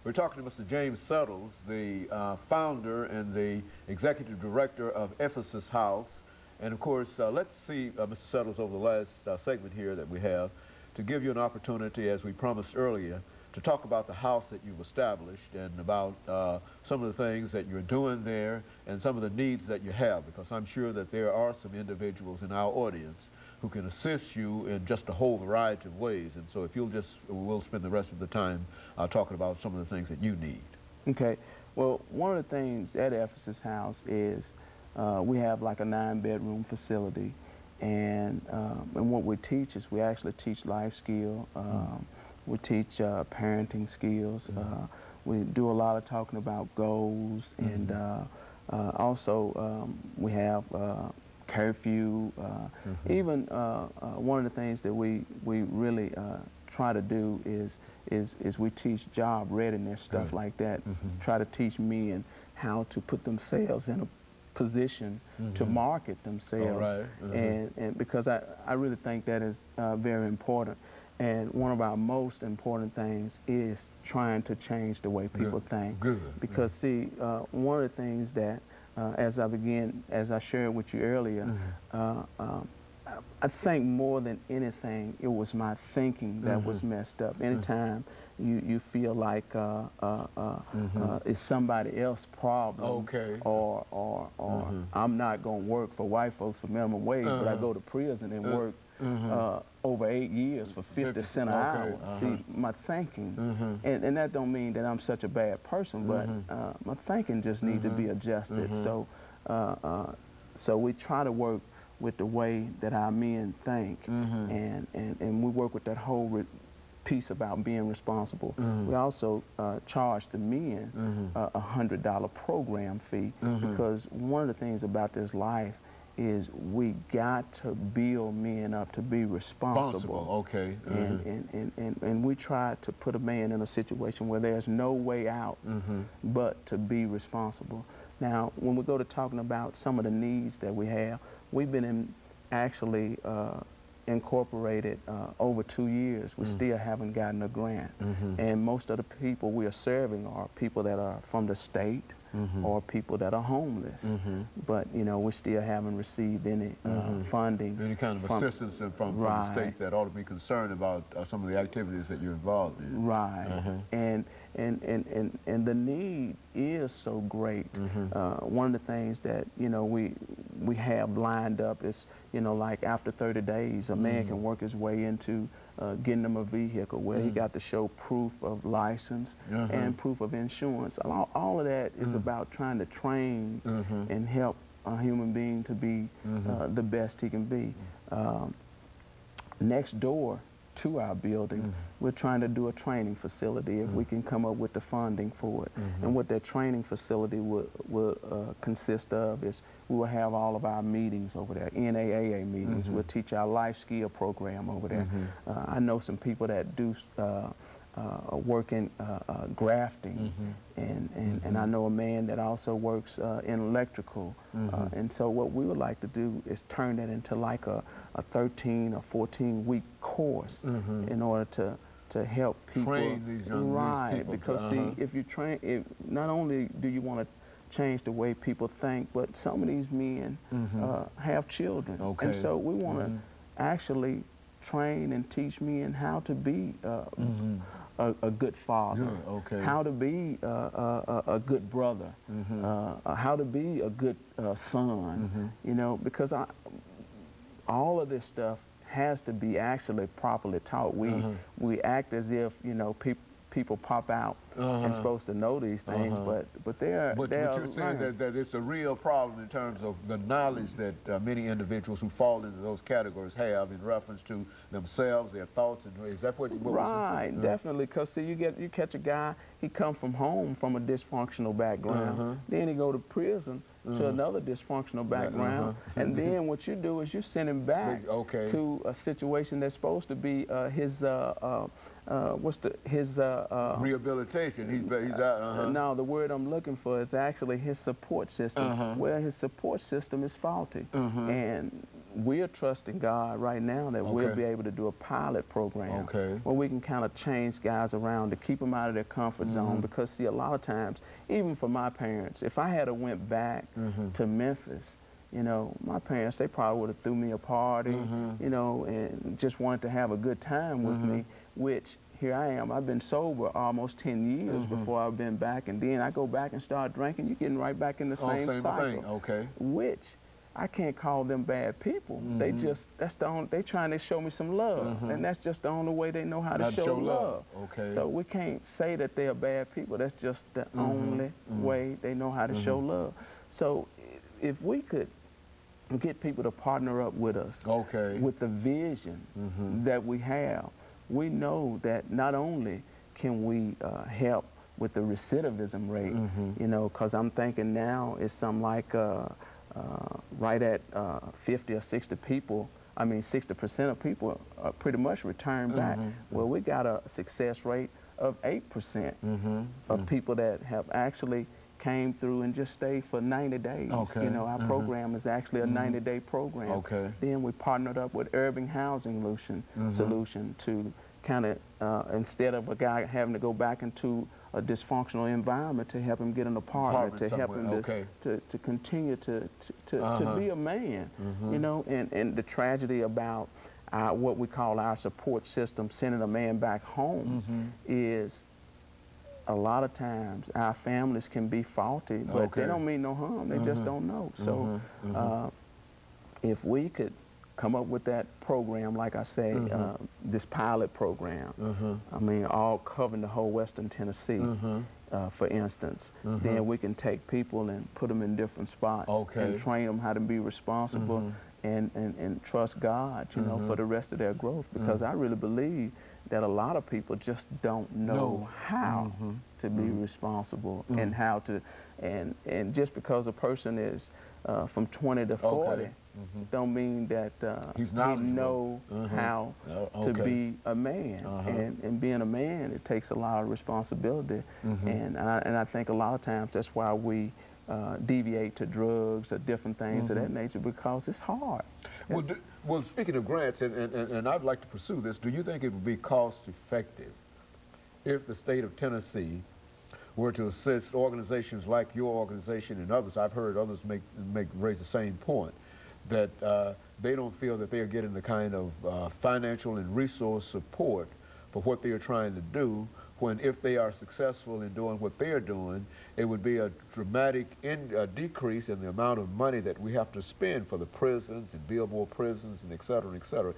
We're talking to Mr. James Settles, the founder and the executive director of Ephesus House. And of course, let's see Mr. Settles over the last segment here that we have to give you an opportunity, as we promised earlier, to talk about the house that you've established and about some of the things that you're doing there and some of the needs that you have, because I'm sure that there are some individuals in our audience who can assist you in just a whole variety of ways. And so if you'll we'll spend the rest of the time talking about some of the things that you need. Okay. Well, one of the things at Ephesus House is we have like a 9-bedroom facility, and what we teach is we actually teach life skill. We teach parenting skills. We do a lot of talking about goals, and also we have curfew. Even one of the things that we really try to do is we teach job readiness, stuff like that. Try to teach men how to put themselves in a position to market themselves, and because I really think that is very important. And one of our most important things is trying to change the way people think. Because see, one of the things that as I shared with you earlier, I think more than anything, it was my thinking that was messed up. Anytime you feel like it's somebody else's problem, or I'm not going to work for white folks for minimum wage, but I go to prison and work over 8 years for 50 cents an hour. See, my thinking, and that don't mean that I'm such a bad person, but my thinking just needs to be adjusted. So we try to work with the way that our men think, and we work with that whole piece about being responsible. We also charge the men a $100 program fee, because one of the things about this life is we got to build men up to be responsible. And we try to put a man in a situation where there's no way out but to be responsible. Now, when we go to talking about some of the needs that we have, we've been actually incorporated over 2 years. We still haven't gotten a grant. And most of the people we are serving are people that are from the state, or people that are homeless. But, you know, we still haven't received any funding. Any kind of assistance from the state that ought to be concerned about some of the activities that you're involved in. And the need is so great. One of the things that, you know, we have lined up is, you know, like after 30 days, a man can work his way into getting him a vehicle where he got to show proof of license and proof of insurance. All of that is about trying to train and help a human being to be the best he can be. Next door to our building, we're trying to do a training facility if we can come up with the funding for it. And what that training facility will consist of is we will have all of our meetings over there, NAAA meetings. We'll teach our life skill program over there. I know some people that do work in grafting, and I know a man that also works in electrical. And so what we would like to do is turn that into like a 13 or 14-week course in order to help people. Train these young people. Because see, if you train, not only do you want to change the way people think, but some of these men have children. And so we want to actually train and teach men how to be a good father, how to be a good brother, how to be a good son, you know, because all of this stuff has to be actually properly taught. We act as if, you know, people pop out and supposed to know these things, but they're you're saying that it's a real problem in terms of the knowledge that many individuals who fall into those categories have in reference to themselves, their thoughts, and is that what definitely, because see, you catch a guy, he come from home from a dysfunctional background, then he go to prison to another dysfunctional background, and then what you do is you send him back to a situation that's supposed to be his rehabilitation. He's out. No, the word I'm looking for is actually his support system. Well, his support system is faulty, and we're trusting God right now that we'll be able to do a pilot program where we can kind of change guys around to keep them out of their comfort zone. Because see, a lot of times, even for my parents, if I had went back to Memphis, you know, my parents, they probably would have threw me a party, you know, and just wanted to have a good time with me, which here I am. I've been sober almost 10 years before I've been back, and then I go back and start drinking. You're getting right back in the same cycle. Thing. Which I can't call them bad people. They just, that's the only, they trying to show me some love, and that's just the only way they know how to show love. So we can't say that they're bad people. That's just the only way they know how to show love. So if we could get people to partner up with us with the vision that we have, we know that not only can we help with the recidivism rate, you know, because I'm thinking now it's something like right at 50 or 60 people, I mean 60% of people pretty much return back. Well, we got a success rate of 8% of people that have actually came through and just stayed for 90 days. You know, our program is actually a 90-day program. Then we partnered up with Urban Housing Solution to kind of, instead of a guy having to go back into a dysfunctional environment, to help him get an apartment, to help him to continue to be a man. You know, and the tragedy about what we call our support system, sending a man back home, is a lot of times our families can be faulty, but they don't mean no harm. They just don't know. So if we could come up with that program, like I say, this pilot program, I mean, all covering the whole Western Tennessee, for instance, then we can take people and put them in different spots and train them how to be responsible and trust God, you know, for the rest of their growth. Because I really believe that a lot of people just don't know how to be responsible and how to, and just because a person is from 20 to 40, don't mean that he know how to be a man. And being a man, it takes a lot of responsibility. And I think a lot of times that's why we deviate to drugs or different things of that nature, because it's hard. Well, speaking of grants, and I'd like to pursue this, do you think it would be cost effective if the state of Tennessee were to assist organizations like your organization and others? I've heard others raise the same point, that they don't feel that they're getting the kind of financial and resource support for what they are trying to do, when if they are successful in doing what they're doing, it would be a dramatic decrease in the amount of money that we have to spend for the prisons and billboard prisons and et cetera, et cetera.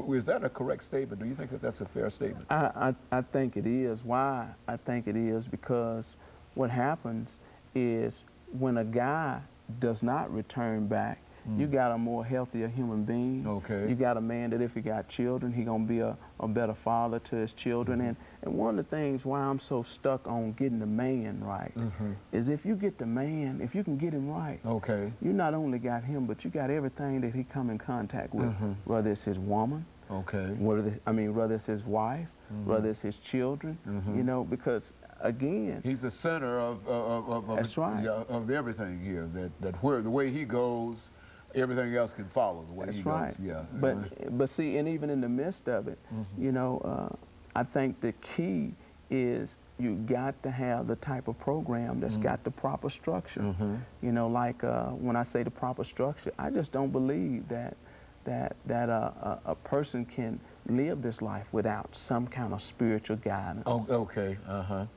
Is that a correct statement? Do you think that that's a fair statement? I think it is. Why I think it is, because what happens is when a guy does not return back, you got a more healthier human being. You got a man that if he got children, he gonna be a better father to his children. And one of the things why I'm so stuck on getting the man right is if you get the man, if you can get him right, you not only got him, but you got everything that he come in contact with, whether it's his woman, whether it's his wife, whether it's his children, you know, because again, he's the center of that's right, of everything here. That where the way he goes, everything else can follow the way he goes. Yeah. But see, and even in the midst of it, you know, I think the key is you got to have the type of program that's got the proper structure. You know, like when I say the proper structure, I just don't believe that a person can live this life without some kind of spiritual guidance.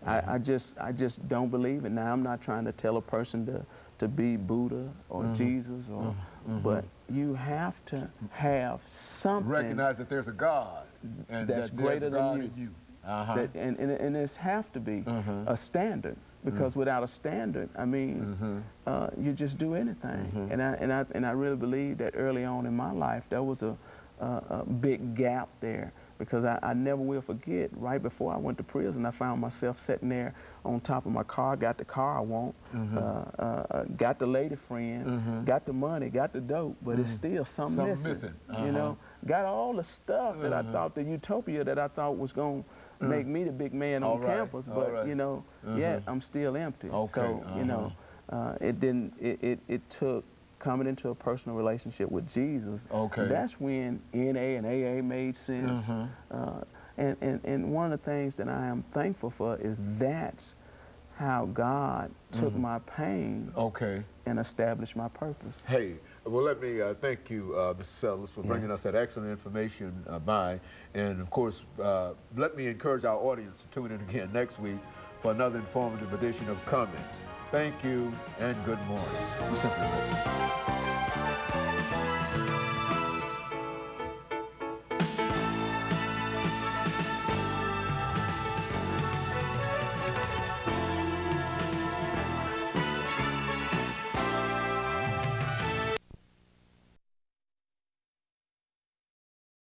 I just don't believe it. Now, I'm not trying to tell a person to be Buddha or Jesus, or but you have to have something. Recognize that there's a God, and that's greater than you. And this have to be a standard, because without a standard, I mean, you just do anything. And I really believe that early on in my life there was a big gap there, because I never will forget, right before I went to prison, I found myself sitting there on top of my car, got the car I want, got the lady friend, got the money, got the dope, but it's still something missing. You know, got all the stuff that I thought, the utopia that I thought was going to make me the big man on campus, but you know, yet I'm still empty. So, you know, it took coming into a personal relationship with Jesus, Okay. that's when NA and AA made sense. And one of the things that I am thankful for is that's how God took my pain and established my purpose. Hey, well, let me thank you, Mr. Settlers, for bringing us that excellent information by. And, of course, let me encourage our audience to tune in again next week for another informative edition of Comments. Thank you, and good morning. You simply